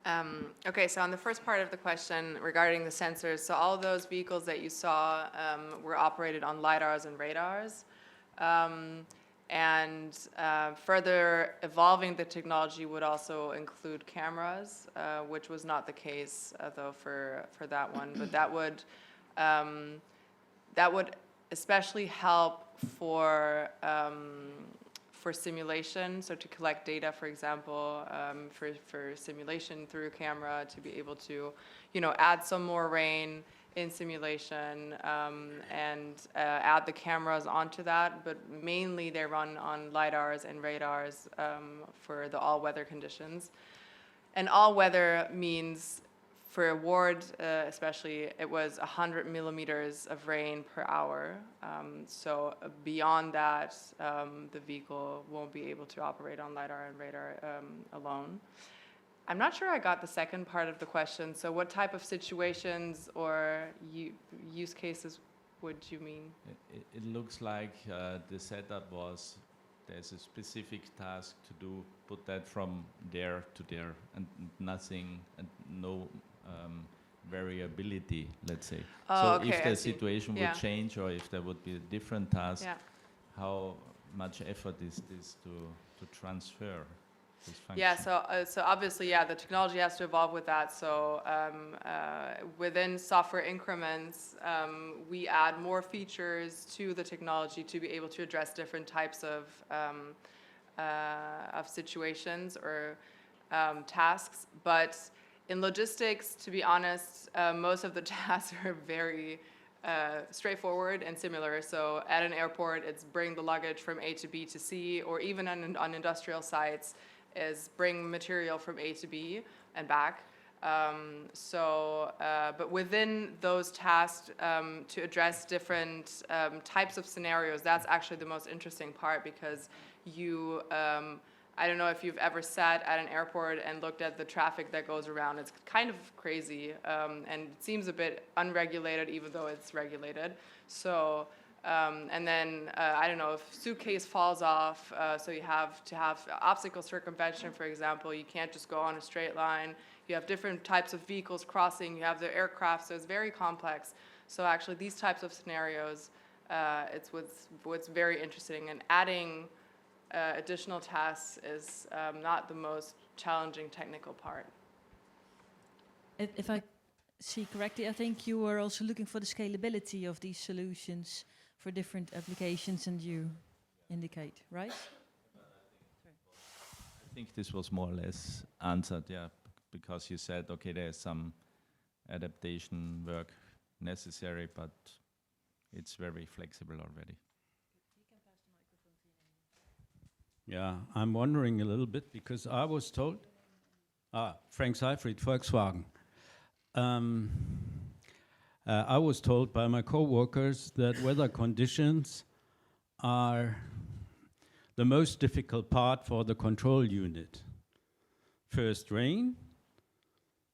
Okay, so on the first part of the question regarding the sensors, so all of those vehicles that you saw were operated on LiDARs and radars. Um, and further evolving the technology would also include cameras, which was not the case, though, for that one. But um, that would especially help for simulation, so to collect data, for example, for simulation through a camera, to be able to, add some more rain in simulation, and add the cameras onto that. But mainly they run on LiDARs and radars for the all-weather conditions. And all-weather means, for Ward especially, it was 100 millimeters of rain per hour. So beyond that, the vehicle won't be able to operate on LiDAR and radar alone. I'm not sure I got the second part of the question. So what type of situations or use cases would you mean? It looks like the setup was there's a specific task to do, put that from there to there, and nothing, and no variability, let's say. Oh, so okay, if I the see. situation Yeah. would change, or if there would be a different task, Yeah. how much effort is this to transfer this function? Yeah, so obviously, yeah, the technology has to evolve with that. So within software increments, we add more features to the technology to be able to address different types of situations or tasks. But in logistics, to be honest, most of the tasks are very straightforward and similar. So at an airport, it's bring the luggage from A to B to C, or even on industrial sites, is bring material from A to B and back. But within those tasks, to address different types of scenarios, that's actually the most interesting part, because I don't know if you've ever sat at an airport and looked at the traffic that goes around. It's kind of crazy, and it seems a bit unregulated, even though it's regulated. So, and then, I don't know, if suitcase falls off, so you have to have obstacle circumvention, for example. You can't just go on a straight line. You have different types of vehicles crossing. You have the aircraft, so it's very complex. So actually, these types of scenarios, it's what's very interesting. And adding additional tasks is not the most challenging technical part. If I see correctly, I think you were also looking for the scalability of these solutions for different applications, and you indicate, right? I think this was more or less answered, yeah, because you said, okay, there's some adaptation work necessary, but it's very flexible already. Yeah, I'm wondering a little bit, because I was told, Frank Seifried, Volkswagen. I was told by my co-workers that weather conditions are the most difficult part for the control unit. First rain,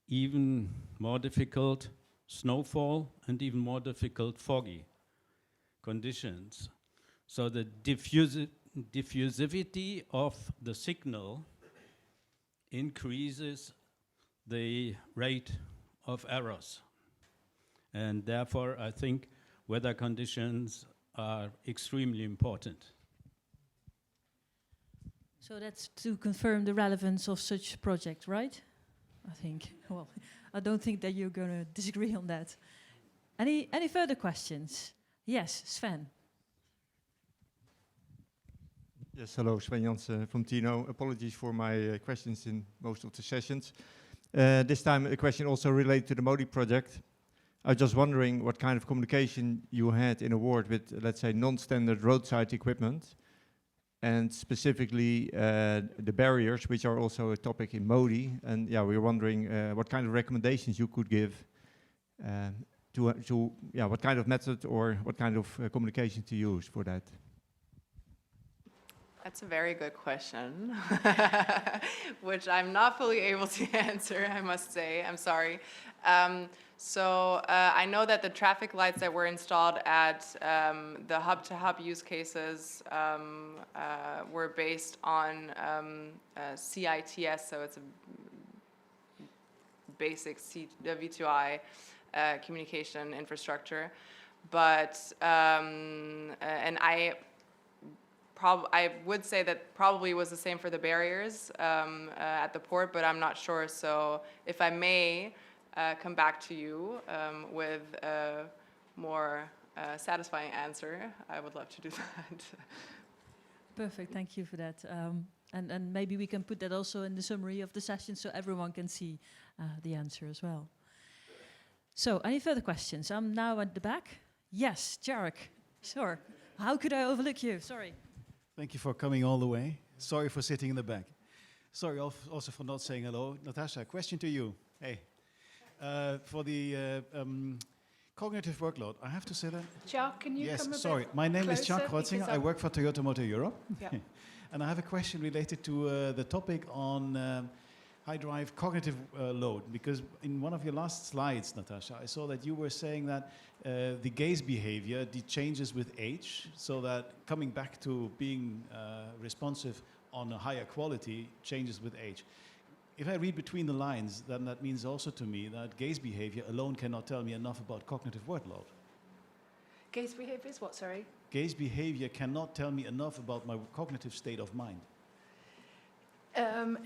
even more difficult snowfall, and even more difficult foggy conditions. So the diffusivity of the signal increases the rate of errors. And therefore, I think weather conditions are extremely important. So that's to confirm the relevance of such project, right? I think. Well, I don't think that you're going to disagree on that. Any further questions? Yes, Sven. Yes, hello, Sven Jansen from Tino. Apologies for my questions in most of the sessions. This time a question also related to the Modi project. I was just wondering what kind of communication you had in Award with, let's say, non-standard roadside equipment, and specifically the barriers, which are also a topic in Modi. And yeah, we were wondering what kind of recommendations you could give what kind of method or what kind of communication to use for that. That's a very good question, which I'm not fully able to answer, I must say. I'm sorry. I know that the traffic lights that were installed at the hub-to-hub use cases were based on CITS, so it's a basic V2I communication infrastructure. But and I would say that probably was the same for the barriers at the port, but I'm not sure. So if I may come back to you with a more satisfying answer, I would love to do that. Perfect, thank you for that. And maybe we can put that also in the summary of the session so everyone can see the answer as well. So, any further questions? I'm now at the back. Yes, Jarek. Sure. How could I overlook you? Sorry. Thank you for coming all the way. Sorry for sitting in the back. Sorry also for not saying hello. Natasha, question to you. Hey. For the cognitive workload, I have to say that. Jack, can you come a sorry. bit My name is closer, Jack Rotzinger. because I work for Toyota Motor Europe. Yeah. And I have a question related to the topic on high drive cognitive load. Because in one of your last slides, Natasha, I saw that you were saying that the gaze behavior changes with age, so that coming back to being responsive on a higher quality changes with age. If I read between the lines, then that means also to me that gaze behavior alone cannot tell me enough about cognitive workload. Gaze behavior is what, sorry? Gaze behavior cannot tell me enough about my cognitive state of mind.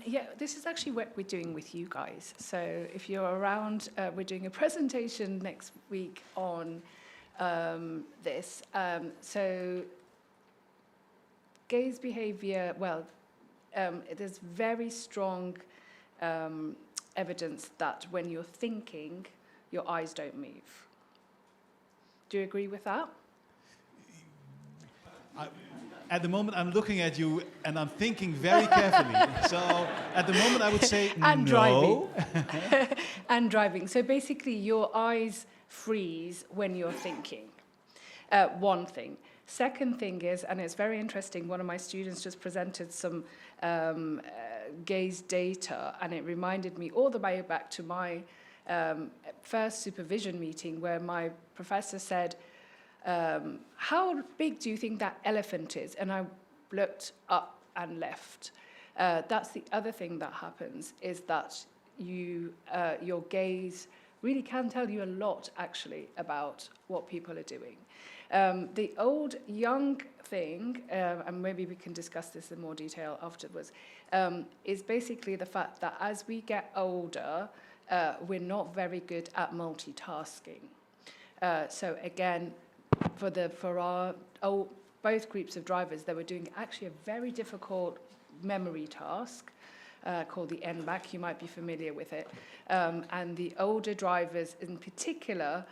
Yeah, this is actually what we're doing with you guys. So if you're around, we're doing a presentation next week on this. So gaze behavior, well, there's very strong evidence that when you're thinking, your eyes don't move. Do you agree with that? At the moment, I'm looking at you and I'm thinking very carefully. So at the moment, I would say and no. Driving. And driving. So basically, your eyes freeze when you're thinking. One thing. Second thing is, and it's very interesting, one of my students just presented some gaze data, and it reminded me all the way back to my first supervision meeting where my professor said, how big do you think that elephant is? And I looked up and left. That's the other thing that happens, is that your gaze really can tell you a lot, actually, about what people are doing. The old-young thing, and maybe we can discuss this in more detail afterwards, is basically the fact that as we get older, we're not very good at multitasking. So again, for our both groups of drivers, they were doing actually a very difficult memory task called the NBAC. You might be familiar with it. And the older drivers in particular,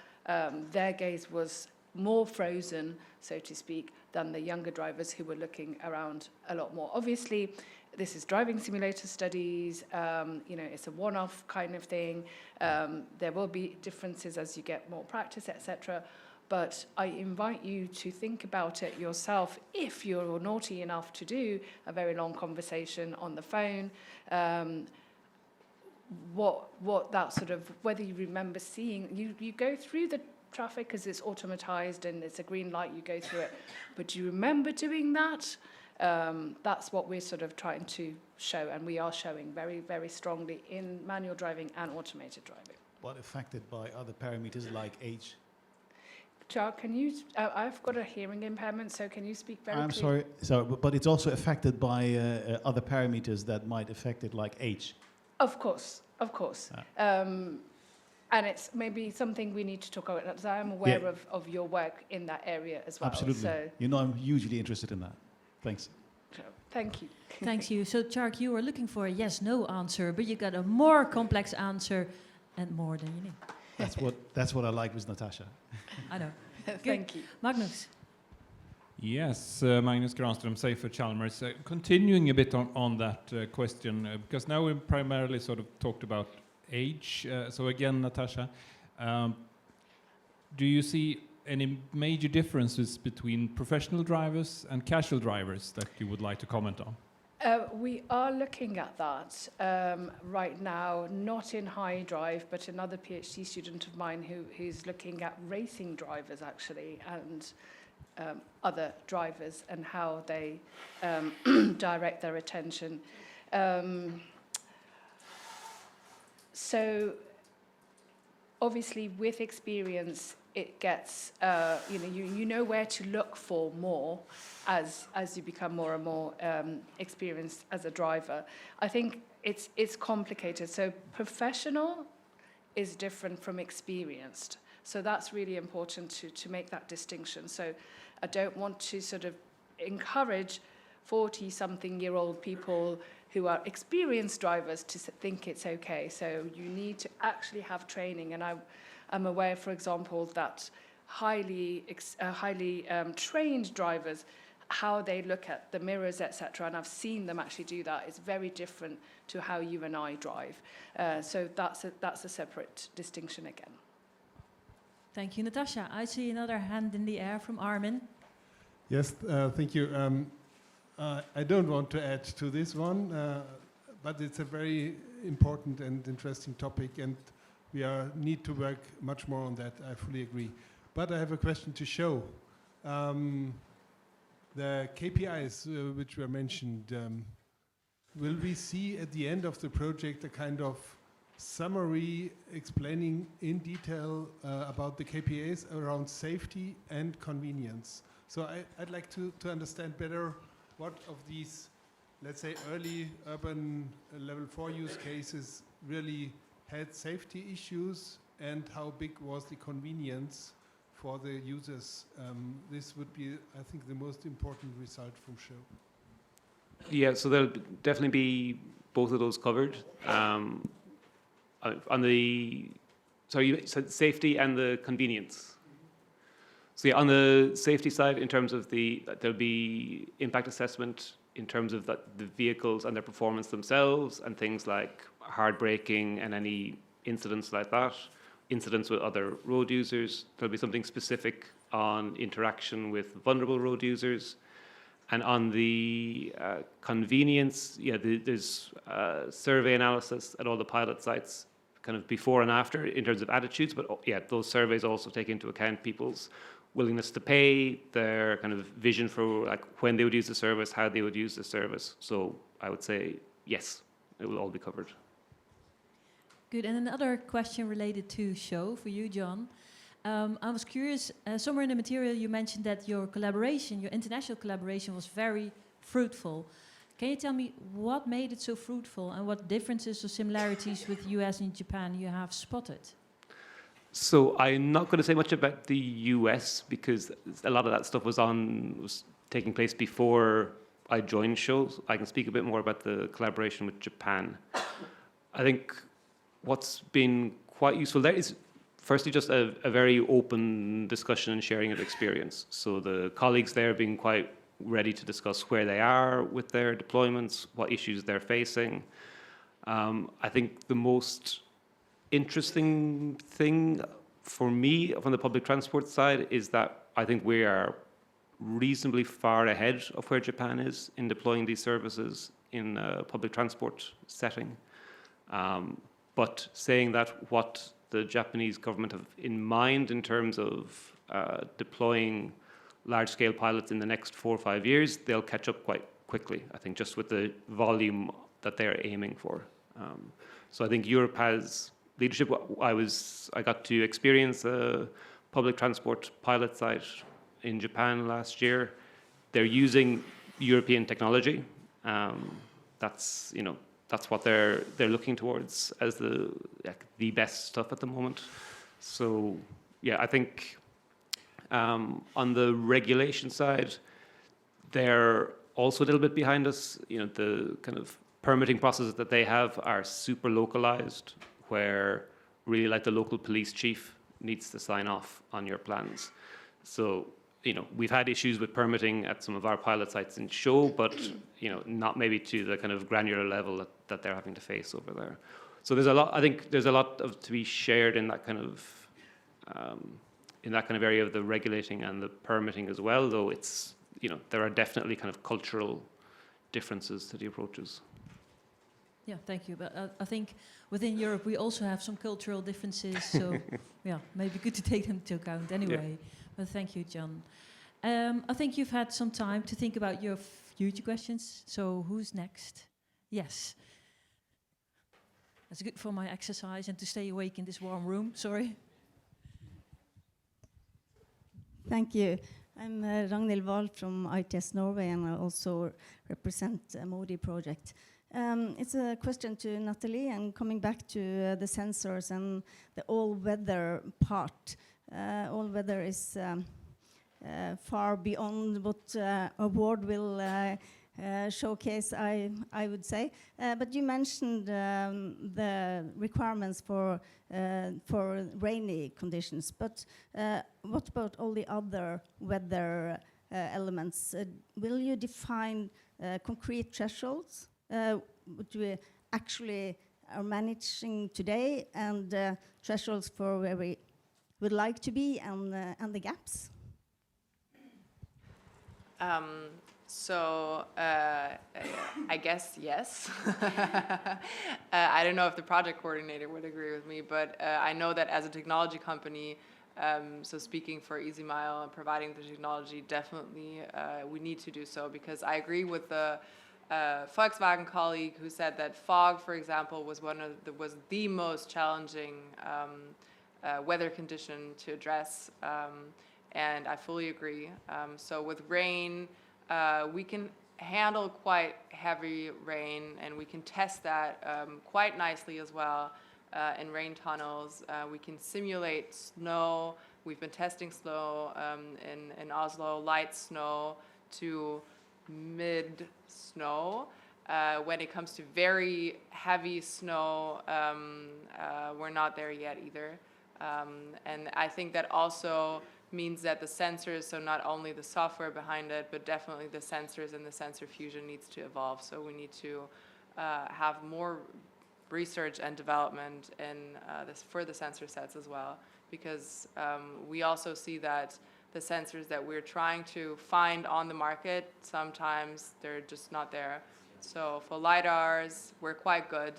their gaze was more frozen, so to speak, than the younger drivers who were looking around a lot more. Obviously, this is driving simulator studies, it's a one-off kind of thing. There will be differences as you get more practice, etc. But I invite you to think about it yourself if you're naughty enough to do a very long conversation on the phone. What that sort of, whether you remember seeing, you go through the traffic because it's automatized and it's a green light, you go through it. But do you remember doing that? That's what we're sort of trying to show, and we are showing very, very strongly in manual driving and automated driving. But affected by other parameters like age. Charles, can you, I've got a hearing impairment, so can you speak very I'm clearly? sorry, but it's also affected by other parameters that might affect it, like age. Of course. And it's maybe something we need to talk about, as I am aware of your work in that area as well. Absolutely. So, I'm hugely interested in that. Thanks. thank you. Thank you. So, Chark, you were looking for a yes/no answer, but you got a more complex answer and more than you need. That's what I like with Natasha. I know. Thank you. Magnus. Yes, Magnus Granström, Safer Chalmers. Continuing a bit on that question, because now we primarily sort of talked about age. So again, Natasha, do you see any major differences between professional drivers and casual drivers that you would like to comment on? We are looking at that right now, not in high drive, but another PhD student of mine who's looking at racing drivers actually, and other drivers and how they direct their attention. So obviously with experience, it gets, you know where to look for more as you become more and more experienced as a driver. I think it's complicated. So professional is different from experienced. So that's really important to make that distinction. So I don't want to sort of encourage 40-something-year-old people who are experienced drivers to think it's okay. So you need to actually have training. And I'm aware, for example, that highly trained drivers, how they look at the mirrors, etc., and I've seen them actually do that. It's very different to how you and I drive. So that's a separate distinction again. Thank you, Natasha. I see another hand in the air from Armin. Yes, thank you. I don't want to add to this one, but it's a very important and interesting topic, and we need to work much more on that. I fully agree. But I have a question to show. The KPIs which were mentioned, will we see at the end of the project a kind of summary explaining in detail about the KPIs around safety and convenience? So I'd like to understand better what of these, let's say, early urban level 4 use cases really had safety issues, and how big was the convenience for the users. This would be, I think, the most important result from show. Yeah, so there'll definitely be both of those covered. On the, sorry, you said safety and the convenience. So yeah, on the safety side, in terms of there'll be impact assessment in terms of the vehicles and their performance themselves, and things like hard braking and any incidents like that, incidents with other road users. There'll be something specific on interaction with vulnerable road users. And on the convenience, yeah, there's survey analysis at all the pilot sites, kind of before and after in terms of attitudes. But yeah, those surveys also take into account people's willingness to pay, their kind of vision for like when they would use the service, how they would use the service. So I would say yes, it will all be covered. Good. And another question related to show for you, John. I was curious, somewhere in the material you mentioned that your collaboration, your international collaboration, was very fruitful. Can you tell me what made it so fruitful, and what differences or similarities with US and Japan you have spotted? So I'm not going to say much about the US, because a lot of that stuff was taking place before I joined shows. I can speak a bit more about the collaboration with Japan. I think what's been quite useful there is firstly just a very open discussion and sharing of experience. So the colleagues there have been quite ready to discuss where they are with their deployments, what issues they're facing. I think the most interesting thing for me from the public transport side is that I think we are reasonably far ahead of where Japan is in deploying these services in a public transport setting. But saying that, what the Japanese government have in mind in terms of deploying large-scale pilots in the next 4 or 5 years, they'll catch up quite quickly, I think, just with the volume that they're aiming for. So I think Europe has leadership. I got to experience a public transport pilot site in Japan last year. They're using European technology. That's what they're looking towards as the best stuff at the moment. So yeah, I think on the regulation side, they're also a little bit behind us. The kind of permitting processes that they have are super localized, where really like the local police chief needs to sign off on your plans. So, we've had issues with permitting at some of our pilot sites in show, but, not maybe to the kind of granular level that they're having to face over there. So I think there's a lot to be shared in that kind of area of the regulating and the permitting as well, though it's, there are definitely kind of cultural differences to the approaches. Yeah, thank you. But I think within Europe we also have some cultural differences, so yeah, maybe good to take them into account anyway. Yeah. But thank you, John. I think you've had some time to think about your future questions, so who's next? Yes. It's good for my exercise and to stay awake in this warm room. Sorry. Thank you. I'm Ragnhild Wahl from ITS Norway, and I also represent MODI project. It's a question to Nathalie, and coming back to the sensors and the all-weather part. All-weather is far beyond what award will showcase, I would say. But you mentioned the requirements for rainy conditions. But what about all the other weather elements? Will you define concrete thresholds, which we actually are managing today, and thresholds for where we would like to be, and the gaps? I guess yes. I don't know if the project coordinator would agree with me, but I know that as a technology company, so speaking for EasyMile and providing the technology, definitely we need to do so, because I agree with the Volkswagen colleague who said that fog, for example, was the most challenging weather condition to address, and I fully agree. So with rain, we can handle quite heavy rain, and we can test that quite nicely as well in rain tunnels. We can simulate snow. We've been testing snow in Oslo, light snow to mid-snow. When it comes to very heavy snow, we're not there yet either. And I think that also means that the sensors, so not only the software behind it, but definitely the sensors and the sensor fusion needs to evolve. So we need to have more research and development in for the sensor sets as well, because we also see that the sensors that we're trying to find on the market, sometimes they're just not there. So for LiDARs, we're quite good.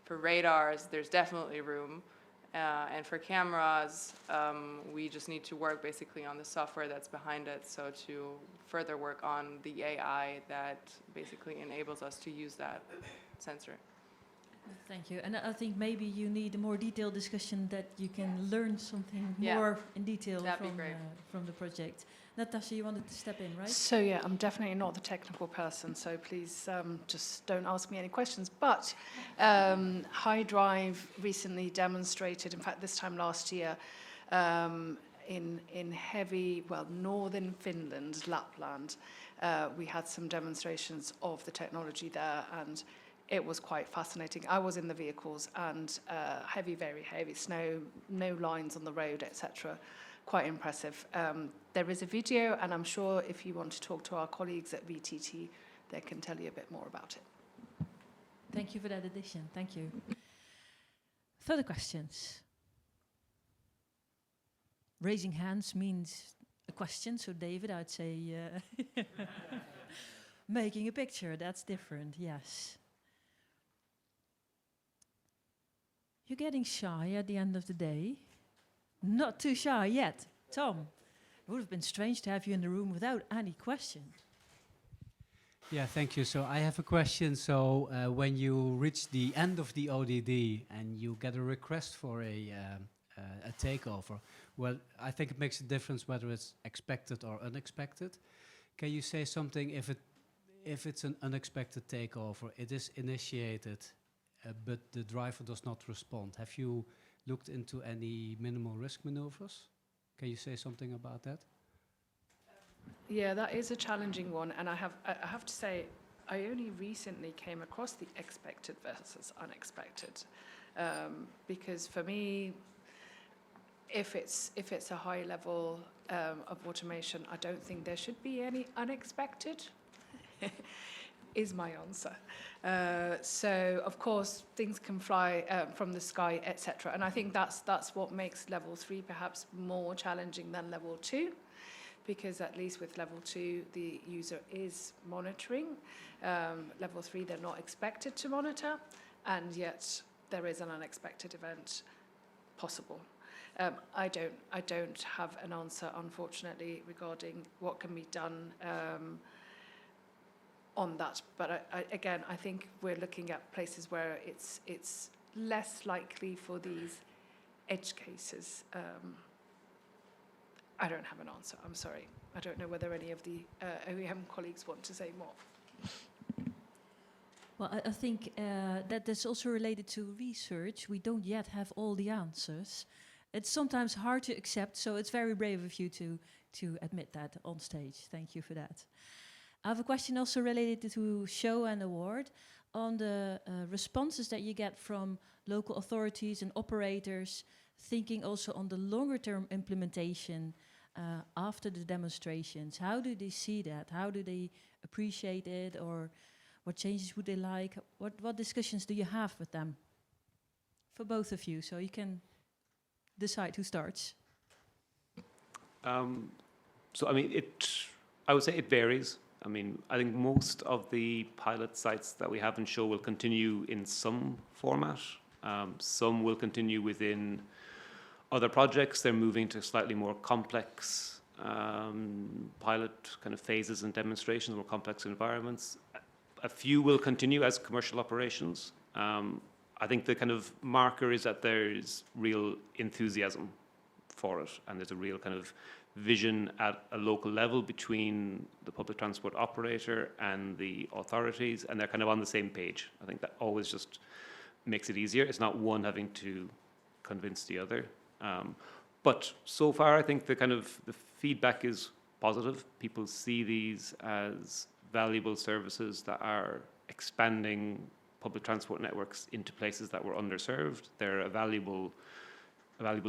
For radars, there's definitely room. And for cameras, we just need to work basically on the software that's behind it, so to further work on the AI that basically enables us to use that sensor. Thank you. And I think maybe you need a more detailed discussion that you can learn something more in detail from the project. Natasha, you wanted to step in, right? So yeah, I'm definitely not the technical person, so please just don't ask me any questions. But HiDrive recently demonstrated, in fact this time last year, in heavy, northern Finland, Lapland, we had some demonstrations of the technology there, and it was quite fascinating. I was in the vehicles, and very heavy snow, no lines on the road, etc. Quite impressive. There is a video, and I'm sure if you want to talk to our colleagues at VTT, they can tell you a bit more about it. Thank you for that addition. Thank you. Further questions? Raising hands means a question, so David, I'd say making a picture, that's different, yes. You're getting shy at the end of the day. Not too shy yet. Tom, it would have been strange to have you in the room without any question. Yeah, thank you. So I have a question. So when you reach the end of the ODD and you get a request for a takeover, well, I think it makes a difference whether it's expected or unexpected. Can you say something if it's an unexpected takeover, it is initiated, but the driver does not respond? Have you looked into any minimal risk maneuvers? Can you say something about that? Yeah, that is a challenging one, and I have to say, I only recently came across the expected versus unexpected, because for me, if it's a high level of automation, I don't think there should be any unexpected. Is my answer. So of course things can fly from the sky, etc. And I think that's what makes level 3 perhaps more challenging than level 2, because at least with level 2 the user is monitoring. Level 3 they're not expected to monitor, and yet there is an unexpected event possible. I don't have an answer, unfortunately, regarding what can be done on that, but again, I think we're looking at places where it's less likely for these edge cases? I don't have an answer, I'm sorry. I don't know whether any of the OEM colleagues want to say more. Well, I think that that's also related to research. We don't yet have all the answers. It's sometimes hard to accept, so it's very brave of you to admit that on stage. Thank you for that. I have a question also related to show and award on the responses that you get from local authorities and operators, thinking also on the longer term implementation after the demonstrations. How do they see that? How do they appreciate it, or what changes would they like? What discussions do you have with them? For both of you, so you can decide who starts. So, I mean, I would say it varies. I mean, I think most of the pilot sites that we have in show will continue in some format. Some will continue within other projects. They're moving to slightly more complex pilot kind of phases and demonstrations, more complex environments. A few will continue as commercial operations. I think the kind of marker is that there's real enthusiasm for it, and there's a real kind of vision at a local level between the public transport operator and the authorities, and they're kind of on the same page. I think that always just makes it easier. It's not one having to convince the other. But so far, I think the feedback is positive. People see these as valuable services that are expanding public transport networks into places that were underserved. They're a valuable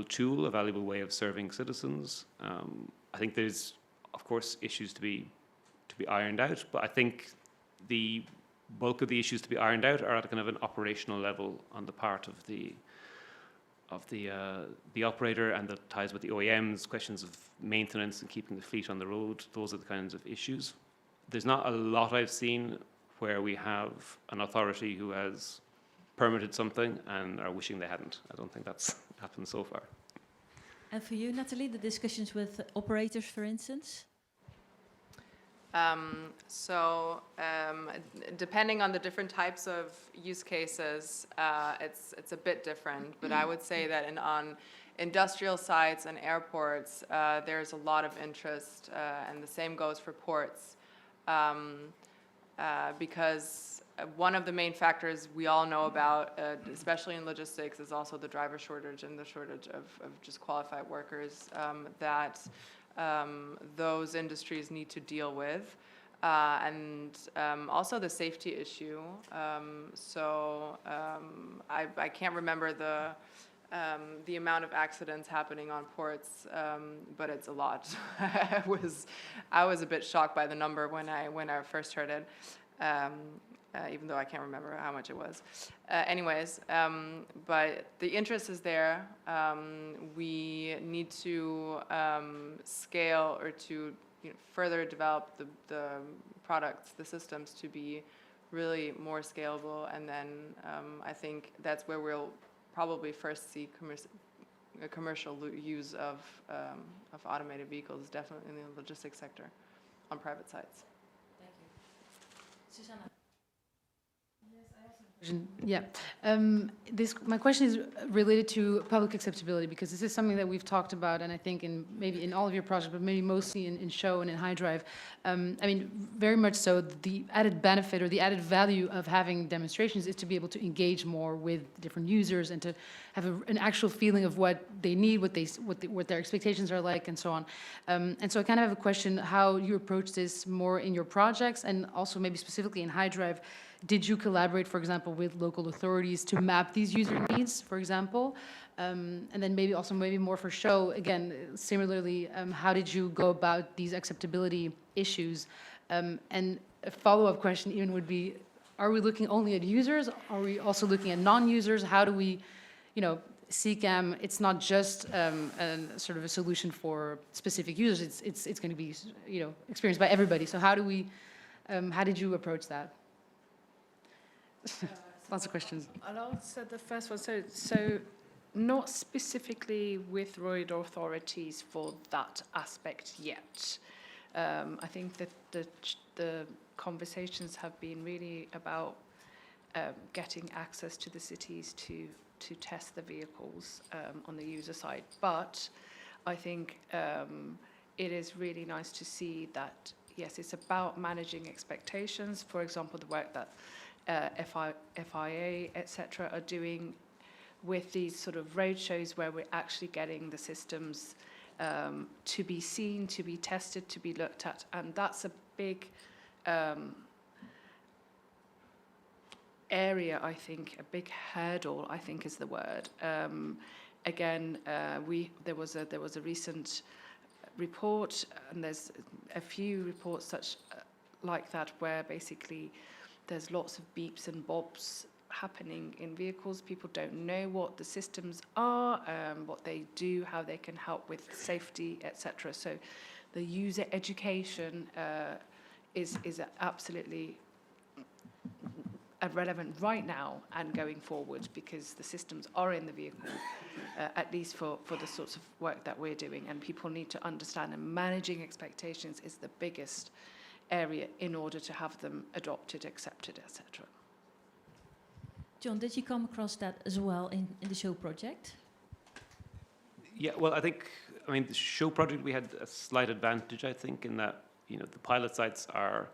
tool, a valuable way of serving citizens. I think there's, of course, issues to be ironed out, but I think the bulk of the issues to be ironed out are at kind of an operational level on the part of the operator, and the ties with the OEMs, questions of maintenance and keeping the fleet on the road. Those are the kinds of issues. There's not a lot I've seen where we have an authority who has permitted something and are wishing they hadn't. I don't think that's happened so far. And for you, Natalie, the discussions with operators, for instance? Depending on the different types of use cases, it's a bit different. But I would say that on industrial sites and airports, there's a lot of interest, and the same goes for ports, because one of the main factors we all know about, especially in logistics, is also the driver shortage and the shortage of just qualified workers that those industries need to deal with, and also the safety issue. I can't remember the amount of accidents happening on ports, but it's a lot. I was a bit shocked by the number when I first heard it, even though I can't remember how much it was. But the interest is there. We need to scale or to further develop the products, the systems, to be really more scalable, and then I think that's where we'll probably first see commercial use of automated vehicles, definitely in the logistics sector, on private sites. Thank you. Susanna. Yeah, my question is related to public acceptability, because this is something that we've talked about, and I think maybe in all of your projects, but maybe mostly in show and in high drive. I mean, very much so. The added benefit or the added value of having demonstrations is to be able to engage more with different users and to have an actual feeling of what they need, what their expectations are like, and so on. And so I kind of have a question: how you approach this more in your projects, and also maybe specifically in high drive. Did you collaborate, for example, with local authorities to map these user needs, for example? And then maybe more for show, again, similarly, how did you go about these acceptability issues? And a follow-up question even would be, are we looking only at users? Are we also looking at non-users? How do we, CCAM, it's not just sort of a solution for specific users. It's going to be, experienced by everybody. So how did you approach that? Lots of questions. I'll answer the first one. So not specifically with road authorities for that aspect yet. I think that the conversations have been really about getting access to the cities to test the vehicles on the user side. But I think it is really nice to see that, yes, it's about managing expectations. For example, the work that FIA, etc., are doing with these sort of road shows where we're actually getting the systems to be seen, to be tested, to be looked at. And that's a big area, I think, a big hurdle, I think is the word. Again, there was a recent report, and there's a few reports such like that, where basically there's lots of beeps and bobs happening in vehicles. People don't know what the systems are, what they do, how they can help with safety, etc. So the user education is absolutely relevant right now and going forward, because the systems are in the vehicle, at least for the sorts of work that we're doing, and people need to understand, and managing expectations is the biggest area in order to have them adopted, accepted, etc. John, did you come across that as well in the show project? Yeah, well, I mean, the show project, we had a slight advantage, I think, in that, you know, the pilot sites are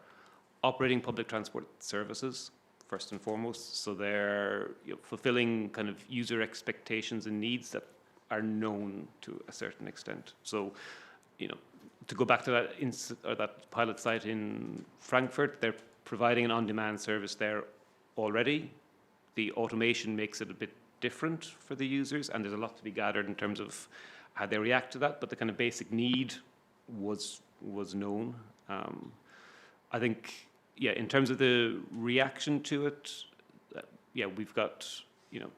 operating public transport services, first and foremost, so they're, you know, fulfilling kind of user expectations and needs that are known to a certain extent. So, you know, to go back to that pilot site in Frankfurt, they're providing an on-demand service there already. The automation makes it a bit different for the users, and there's a lot to be gathered in terms of how they react to that, but the kind of basic need was known. I think, yeah, in terms of the reaction to it, yeah, we've got, you know,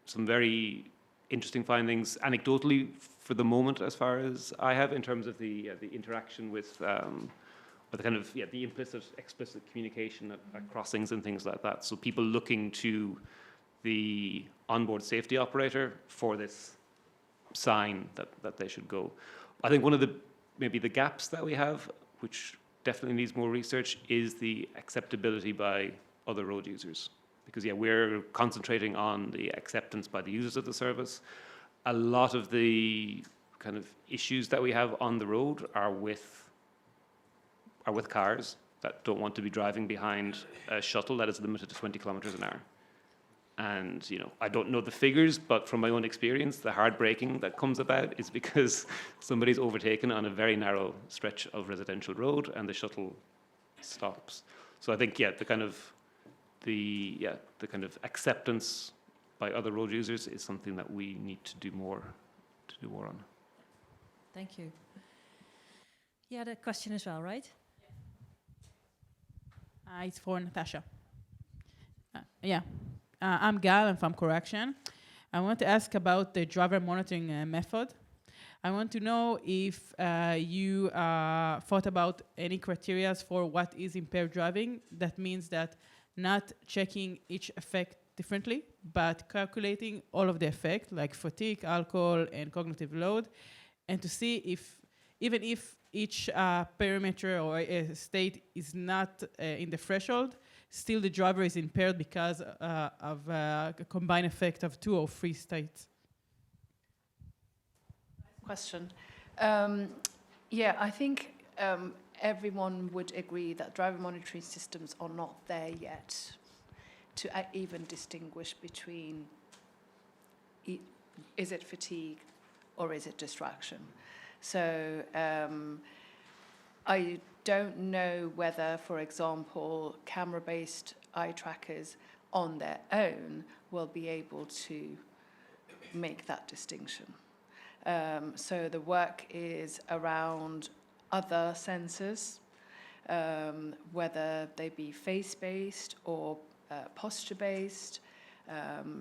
some very interesting findings anecdotally for the moment, as far as I have, in terms of the interaction with the kind of, yeah, the implicit, explicit communication at crossings and things like that. So people looking to the onboard safety operator for this sign that they should go. I think one of the, maybe the gaps that we have, which definitely needs more research, is the acceptability by other road users. Because, yeah, we're concentrating on the acceptance by the users of the service. A lot of the kind of issues that we have on the road are with cars that don't want to be driving behind a shuttle that is limited to 20 kilometers an hour. And, you know, I don't know the figures, but from my own experience, the hard braking that comes about is because somebody's overtaken on a very narrow stretch of residential road and the shuttle stops. So I think, yeah, the kind of acceptance by other road users is something that we need to do more on. Thank you. You had a question as well, right? It's for Natasha. I'm Gal, I'm from Correction. I want to ask about the driver monitoring method. I want to know if you thought about any criteria for what is impaired driving. That means that not checking each effect differently, but calculating all of the effect, like fatigue, alcohol, and cognitive load, and to see if, even if each parameter or state is not in the threshold, still the driver is impaired because of a combined effect of 2 or 3 states. Question. Yeah, I think everyone would agree that driver monitoring systems are not there yet to even distinguish between is it fatigue or is it distraction. So I don't know whether, for example, camera-based eye trackers on their own will be able to make that distinction. So the work is around other sensors, whether they be face-based or posture-based.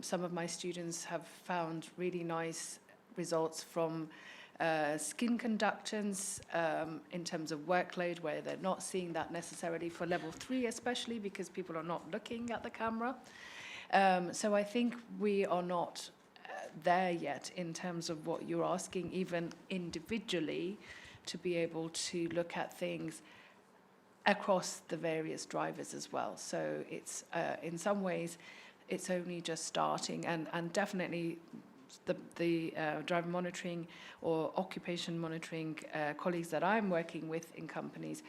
Some of my students have found really nice results from skin conductance in terms of workload, where they're not seeing that necessarily for level 3, especially because people are not looking at the camera. So I think we are not there yet in terms of what you're asking, even individually, to be able to look at things across the various drivers as well. So it's in some ways it's only just starting, and definitely the driver monitoring or occupation monitoring colleagues that I'm working with in companies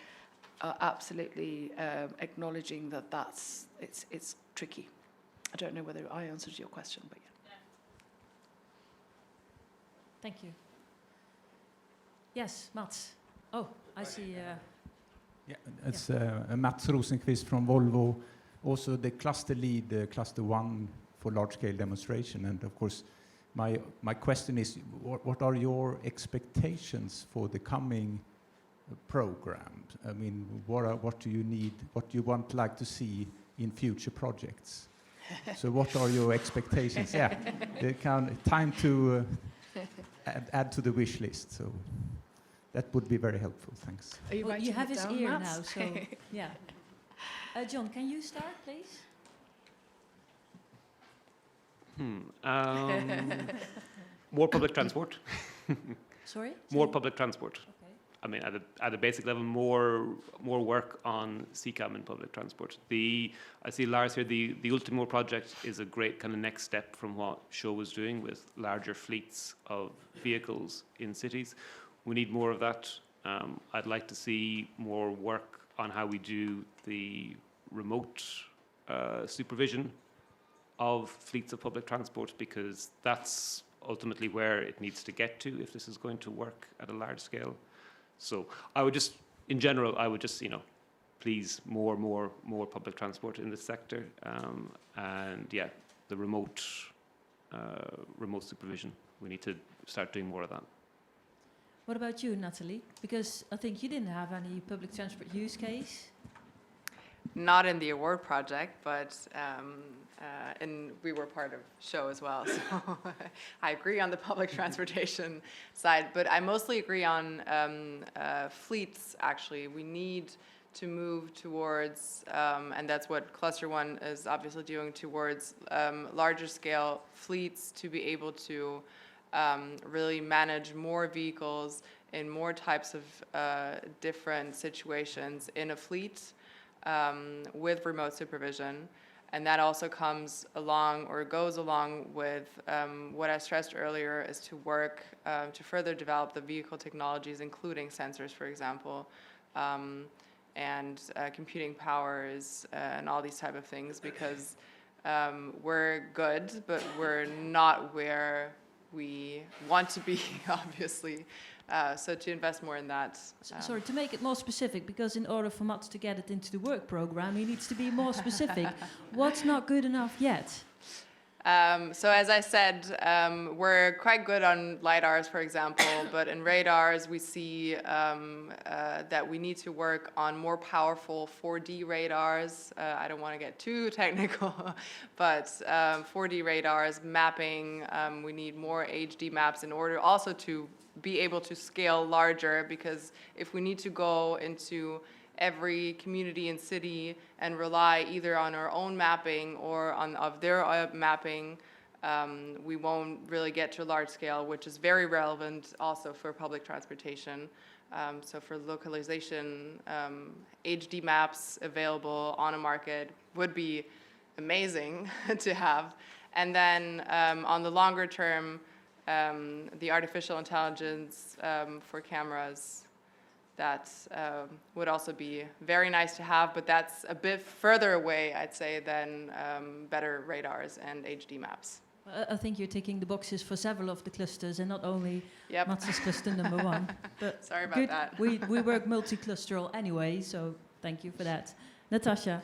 are absolutely acknowledging that it's tricky. I don't know whether I answered your question, but yeah. Thank you. Yes, Mats. Oh, I see. Yeah, it's Mats Rosenqvist from Volvo, also the cluster lead, cluster 1 for large-scale demonstration. And of course, my question is, what are your expectations for the coming program? I mean, what do you need, what do you want like to see in future projects? So what are your expectations? Yeah, time to add to the wish list. So that would be very helpful. Thanks. Are you well, you have his ear Mats? now, so yeah. John, can you start, please? More public transport. Sorry? More public transport. Okay. I mean, at a basic level, more work on CCAM in public transport. I see Lars here. The Ultimo project is a great kind of next step from what Show was doing with larger fleets of vehicles in cities. We need more of that. I'd like to see more work on how we do the remote supervision of fleets of public transport, because that's ultimately where it needs to get to if this is going to work at a large scale. So I would just, in general, please more public transport in this sector, and yeah, the remote supervision. We need to start doing more of that. What about you, Natalie? Because I think you didn't have any public transport use case. Not in the award project, but and we were part of Show as well. So I agree on the public transportation side, but I mostly agree on fleets. Actually, we need to move towards, and that's what Cluster 1 is obviously doing, towards larger scale fleets to be able to really manage more vehicles in more types of different situations in a fleet. With remote supervision, and that also comes along or goes along with what I stressed earlier, is to work to further develop the vehicle technologies, including sensors, for example, and computing powers and all these type of things, because we're good, but we're not where we want to be, obviously. So to invest more in that. Sorry, to make it more specific, because in order for Mats to get it into the work program, he needs to be more specific. What's not good enough yet? So as I said, we're quite good on LiDARs, for example, but in radars we see that we need to work on more powerful 4D radars. I don't want to get too technical, but 4D radars, mapping, we need more HD maps in order also to be able to scale larger, because if we need to go into every community and city and rely either on our own mapping or of their mapping, we won't really get to large scale, which is very relevant also for public transportation. So for localization, HD maps available on a market would be amazing to have. And then on the longer term, the artificial intelligence for cameras, that would also be very nice to have, but that's a bit further away, I'd say, than better radars and HD maps. I think you're ticking the boxes for several of the clusters, and not only Yep. Mats' cluster number 1. But sorry about good. that. We work multi-clusteral anyway, so thank you for that. Natasha.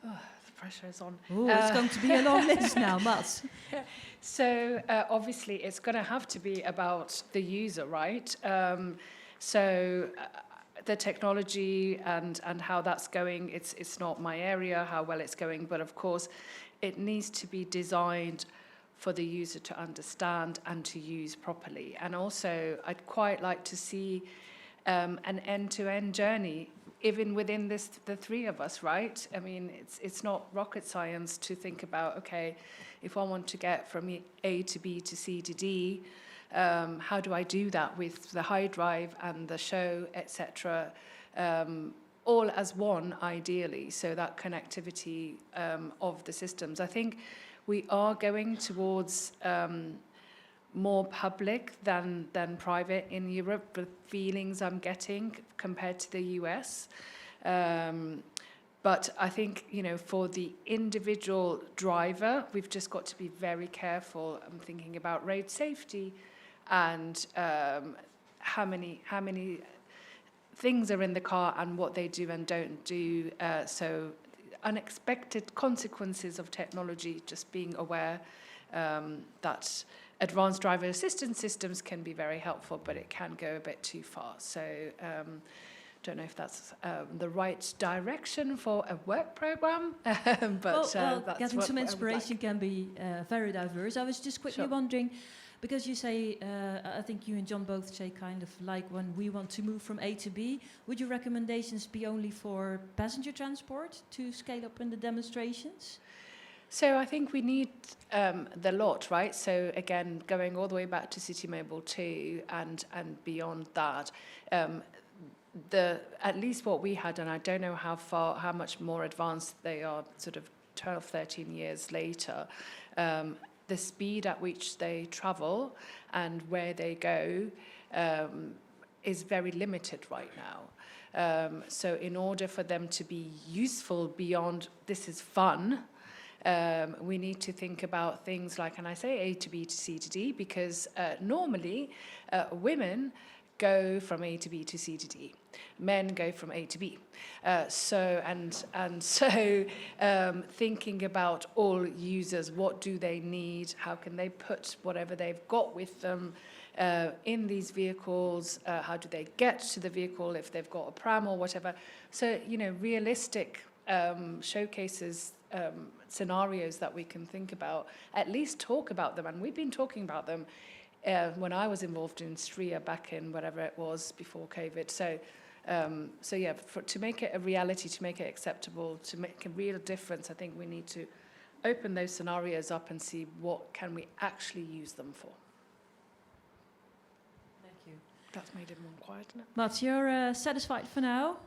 Oh, the pressure is on. Ooh, it's going to be a long list now, Mats. So obviously it's going to have to be about the user, right? The technology and how that's going, it's not my area, how well it's going, but of course it needs to be designed for the user to understand and to use properly. And also I'd quite like to see an end-to-end journey, even within the three of us, right? I mean, it's not rocket science to think about, okay, if I want to get from A to B to C to D, how do I do that with the high drive and the show, etc.? all as one, ideally, so that connectivity of the systems. I think we are going towards more public than private in Europe, the feelings I'm getting compared to the US. But I think, for the individual driver, we've just got to be very careful. I'm thinking about road safety and how many things are in the car and what they do and don't do. So unexpected consequences of technology, just being aware that advanced driver assistance systems can be very helpful, but it can go a bit too far. So don't know if that's the right direction for a work program, but that's getting some inspiration like. can be very diverse. I was just quickly wondering, because you say, I think you and John both say kind of like when we want to move from A to B, would your recommendations be only for passenger transport to scale up in the demonstrations? So I think we need the lot, right? So again, going all the way back to City Mobile 2 and beyond that, at least what we had, and I don't know how much more advanced they are, sort of 12, 13 years later, the speed at which they travel and where they go is very limited right now. So in order for them to be useful beyond this is fun, we need to think about things like, and I say A to B to C to D, because normally women go from A to B to C to D. Men go from A to B. So thinking about all users, what do they need? How can they put whatever they've got with them in these vehicles? How do they get to the vehicle if they've got a pram or whatever? So, realistic showcases, scenarios that we can think about, at least talk about them. And we've been talking about them when I was involved in STRIA back in whatever it was before COVID. So to make it a reality, to make it acceptable, to make a real difference, I think we need to open those scenarios up and see what can we actually use them for. Thank you. That's made it more quiet, isn't it? Mats, you're satisfied for now?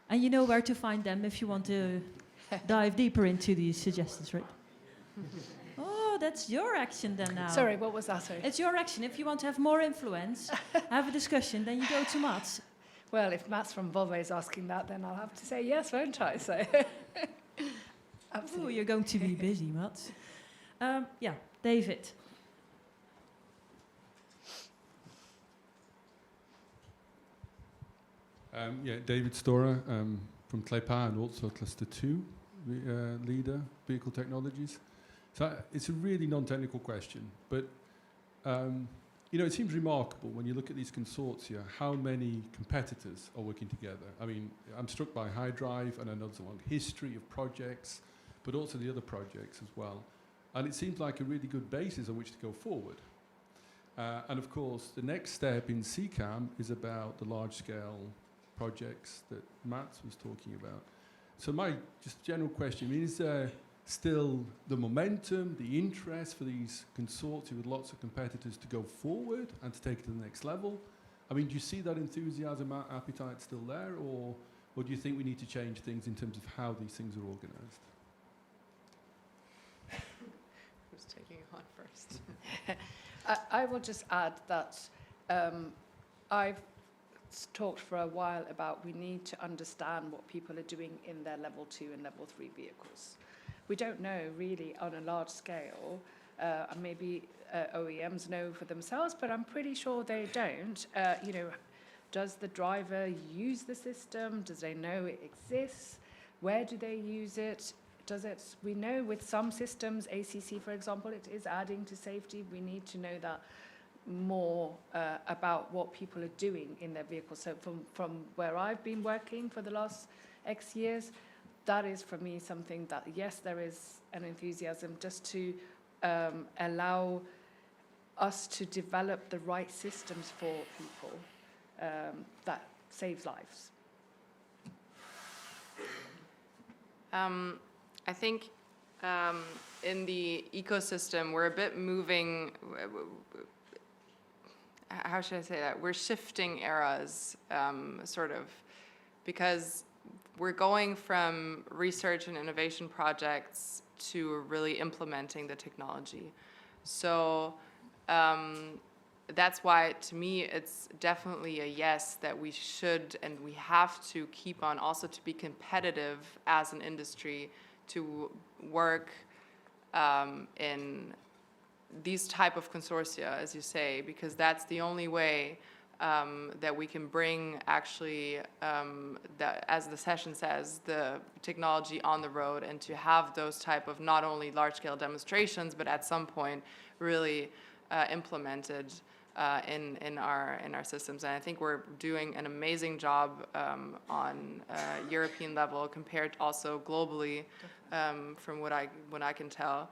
And you know where to find them if you want to dive deeper into these suggestions, right? Oh, that's your action then now. Sorry, what was that? Sorry. It's your action. If you want to have more influence, have a discussion, then you go to Mats. Well, if Mats from Volvo is asking that, then I'll have to say yes, won't I? So, absolutely. Oh, you're going to be busy, Mats. Yeah, David. David Storer from CLEPA and also Cluster 2 leader, Vehicle Technologies. So it's a really non-technical question, but it seems remarkable when you look at these consortia, how many competitors are working together. I mean, I'm struck by HiDrive, and I know there's a long history of projects, but also the other projects as well. And it seems like a really good basis on which to go forward. And of course, the next step in CCAM is about the large-scale projects that Mats was talking about. So my just general question, is there still the momentum, the interest for these consortia with lots of competitors to go forward and to take it to the next level? I mean, do you see that enthusiasm, appetite still there, or do you think we need to change things in terms of how these things are organized? Who's taking it on first? I will just add that I've talked for a while about we need to understand what people are doing in their level 2 and level 3 vehicles. We don't know really on a large scale, and maybe OEMs know for themselves, but I'm pretty sure they don't. Does the driver use the system? Does they know it exists? Where do they use it? We know with some systems, ACC for example, it is adding to safety. We need to know that more about what people are doing in their vehicles. So from where I've been working for the last X years, that is for me something that, yes, there is an enthusiasm just to allow us to develop the right systems for people that saves lives. I think in the ecosystem, we're a bit moving, how should I say that? We're shifting eras, sort of, because we're going from research and innovation projects to really implementing the technology. So that's why, to me, it's definitely a yes that we should and we have to keep on also to be competitive as an industry to work in these type of consortia, as you say, because that's the only way that we can bring actually, as the session says, the technology on the road, and to have those type of not only large-scale demonstrations, but at some point really implemented in our systems. And I think we're doing an amazing job on European level compared also globally, from what I can tell.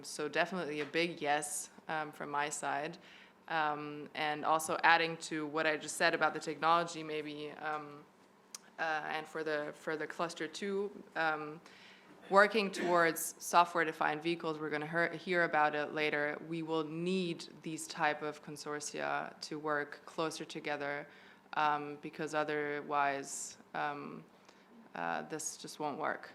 So definitely a big yes from my side. And also adding to what I just said about the technology, maybe, and for the cluster 2, working towards software-defined vehicles, we're going to hear about it later. We will need these type of consortia to work closer together, because otherwise this just won't work.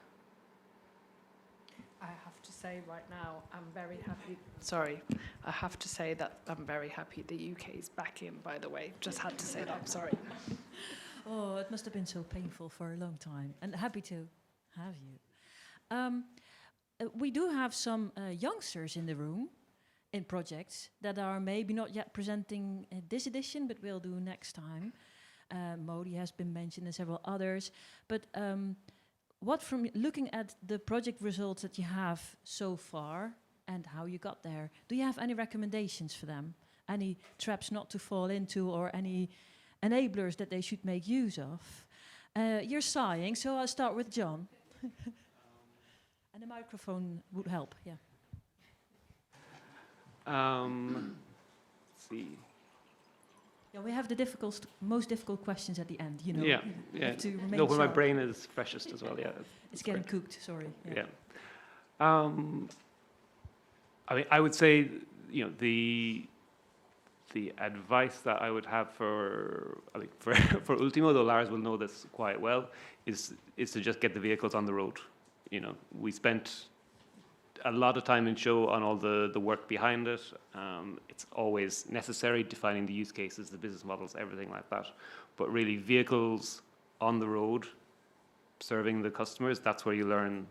I have to say right now, I'm very happy. Sorry, I have to say that I'm very happy the UK is back in, by the way. Just had to say that, I'm sorry. Oh, it must have been so painful for a long time. And happy to have you. We do have some youngsters in the room in projects that are maybe not yet presenting this edition, but will do next time. Modi has been mentioned and several others. But what, from looking at the project results that you have so far and how you got there, do you have any recommendations for them? Any traps not to fall into, or any enablers that they should make use of? You're sighing, so I'll start with John. And the microphone would help, yeah. Let's see. Yeah, we have the most difficult questions at the end, you know. Yeah, You yeah. have to remain No, but my sharp. brain is freshest as well, yeah. It's getting great. cooked, sorry. Yeah. I mean, I would say, you know, the advice that I would have for Ultimo, though Lars will know this quite well, is to just get the vehicles on the road. You know, we spent a lot of time in show on all the work behind it. It's always necessary, defining the use cases, the business models, everything like that. But really, vehicles on the road, serving the customers, that's where you learn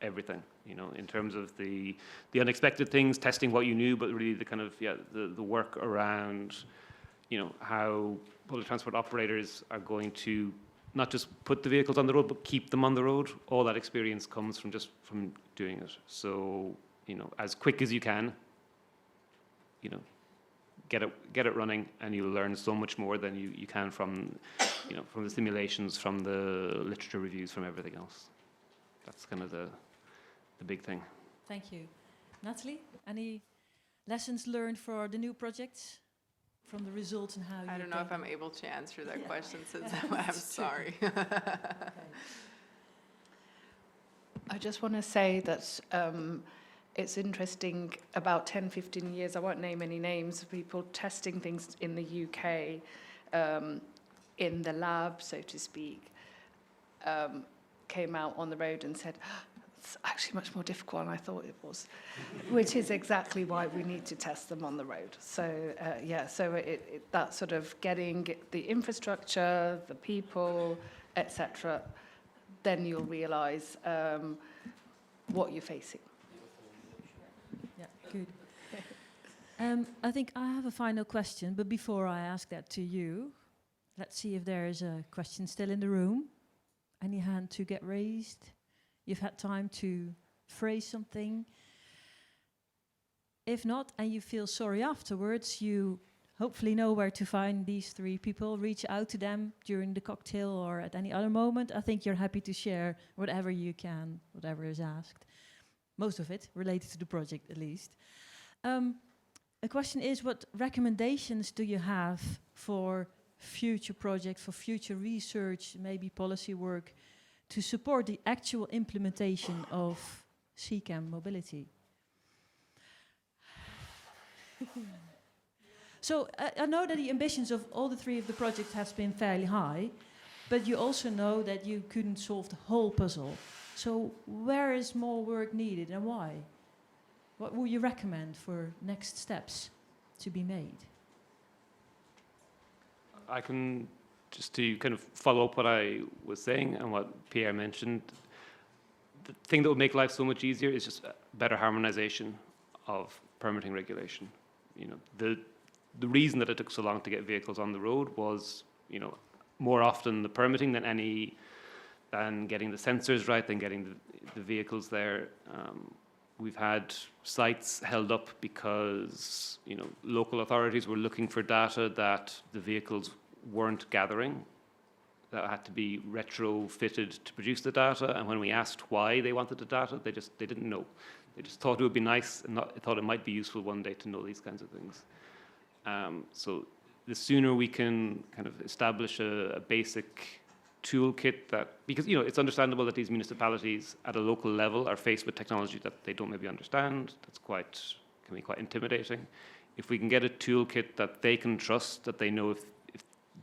everything, you know, in terms of the unexpected things, testing what you knew, but really the kind of, the work around, you know, how public transport operators are going to not just put the vehicles on the road, but keep them on the road. All that experience comes from doing it. So, you know, as quick as you can, you know, get it running, and you'll learn so much more than you can from, you know, from the simulations, from the literature reviews, from everything else. That's kind of the big thing. Thank you. Natalie, any lessons learned for the new projects from the results and how I don't know if I'm able to answer that question, since I'm sorry. I just want to say that it's interesting, about 10, 15 years, I won't name any names, people testing things in the UK, in the lab, so to speak, came out on the road and said, it's actually much more difficult than I thought it was, which is exactly why we need to test them on the road. So, so that sort of getting the infrastructure, the people, etc., then you'll realize what you're facing. Yeah, good. I think I have a final question, but before I ask that to you, let's see if there is a question still in the room. Any hand to get raised? You've had time to phrase something. If not, and you feel sorry afterwards, you hopefully know where to find these 3 people. Reach out to them during the cocktail or at any other moment. I think you're happy to share whatever you can, whatever is asked. Most of it related to the project, at least. A question is, what recommendations do you have for future projects, for future research, maybe policy work, to support the actual implementation of CCAM mobility? So I know that the ambitions of all the 3 of the projects has been fairly high, but you also know that you couldn't solve the whole puzzle. So where is more work needed and why? What would you recommend for next steps to be made? I can, just to kind of follow up what I was saying and what Pierre mentioned, the thing that would make life so much easier is just better harmonization of permitting regulation. You know, the reason that it took so long to get vehicles on the road was, you know, more often the permitting than getting the sensors right, than getting the vehicles there. We've had sites held up because, you know, local authorities were looking for data that the vehicles weren't gathering, that had to be retrofitted to produce the data. And when we asked why they wanted the data, they didn't know. They just thought it would be nice and thought it might be useful one day to know these kinds of things. So the sooner we can kind of establish a basic toolkit that, because, you know, it's understandable that these municipalities at a local level are faced with technology that they don't maybe understand. Can be quite intimidating. If we can get a toolkit that they can trust, that they know if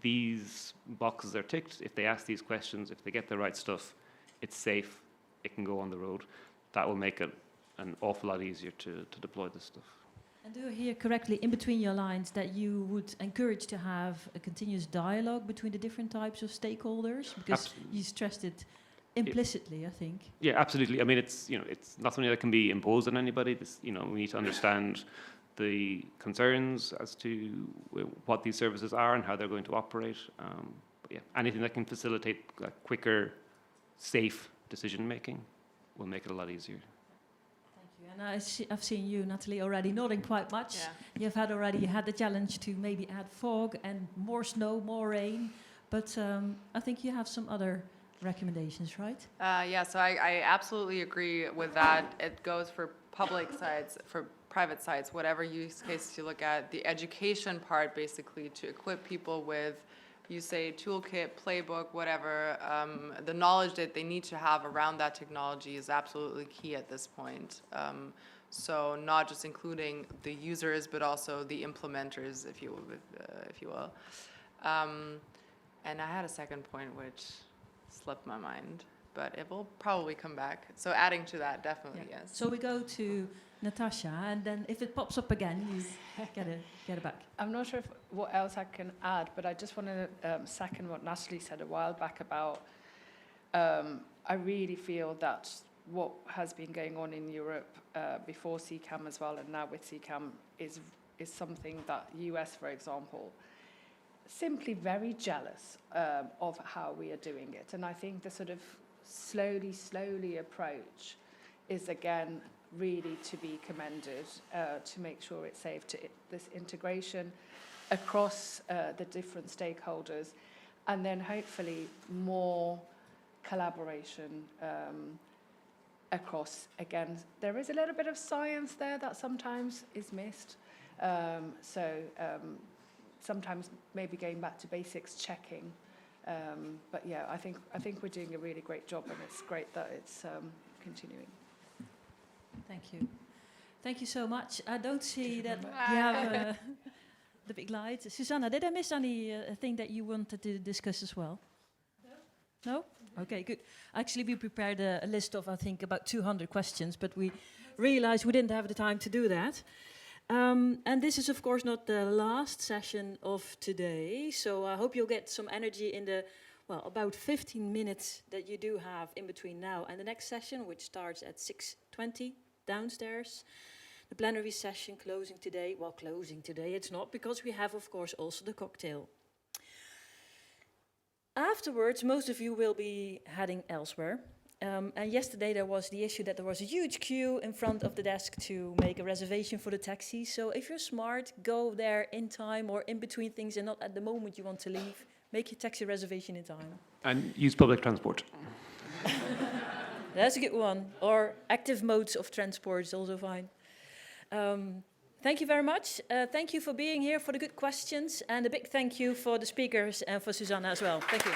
these boxes are ticked, if they ask these questions, if they get the right stuff, it's safe, it can go on the road. That will make it an awful lot easier to deploy this stuff. And do I hear correctly, in between your lines, that you would encourage to have a continuous dialogue between the different types of stakeholders? Because you stressed it implicitly, I think. Yeah, absolutely. I mean, it's not something that can be imposed on anybody. We need to understand the concerns as to what these services are and how they're going to operate. But yeah, anything that can facilitate quicker, safe decision making will make it a lot easier. And I've seen you, Natalie, already nodding quite much. Yeah. You've already had the challenge to maybe add fog and more snow, more rain. But I think you have some other recommendations, right? Yeah, so I absolutely agree with that. It goes for public sites, for private sites, whatever use case you look at. The education part, basically, to equip people with, you say, toolkit, playbook, whatever, the knowledge that they need to have around that technology is absolutely key at this point. So not just including the users, but also the implementers, if you will. And I had a second point which slipped my mind, but it will probably come back. So adding to that, definitely, yes. So we go to Natasha, and then if it pops up again, you get it back. I'm not sure what else I can add, but I just want to second what Natalie said a while back about, I really feel that what has been going on in Europe before CCAM as well, and now with CCAM, is something that US, for example, simply very jealous of how we are doing it. And I think the sort of slowly approach is, again, really to be commended, to make sure it's safe, to this integration across the different stakeholders, and then hopefully more collaboration across. Again, there is a little bit of science there that sometimes is missed. Sometimes maybe going back to basics, checking. But yeah, I think we're doing a really great job, and it's great that it's continuing. Thank you. Thank you so much. I don't see that you have the big lights. Susanna, did I miss anything that you wanted to discuss as well? No? No? Okay, good. Actually, we prepared a list of, I think, about 200 questions, but we realized we didn't have the time to do that. And this is, of course, not the last session of today, so I hope you'll get some energy in the, about 15 minutes that you do have in between now and the next session, which starts at 6:20 downstairs. The plenary session closing today. Well, closing today it's not, because we have, of course, also the cocktail. Afterwards, most of you will be heading elsewhere. And yesterday there was the issue that there was a huge queue in front of the desk to make a reservation for the taxi. So if you're smart, go there in time or in between things and not at the moment you want to leave. Make your taxi reservation in time. And use public transport. That's a good one. Or active modes of transport is also fine. Thank you very much. Thank you for being here, for the good questions. And a big thank you for the speakers and for Susanna as well. Thank you.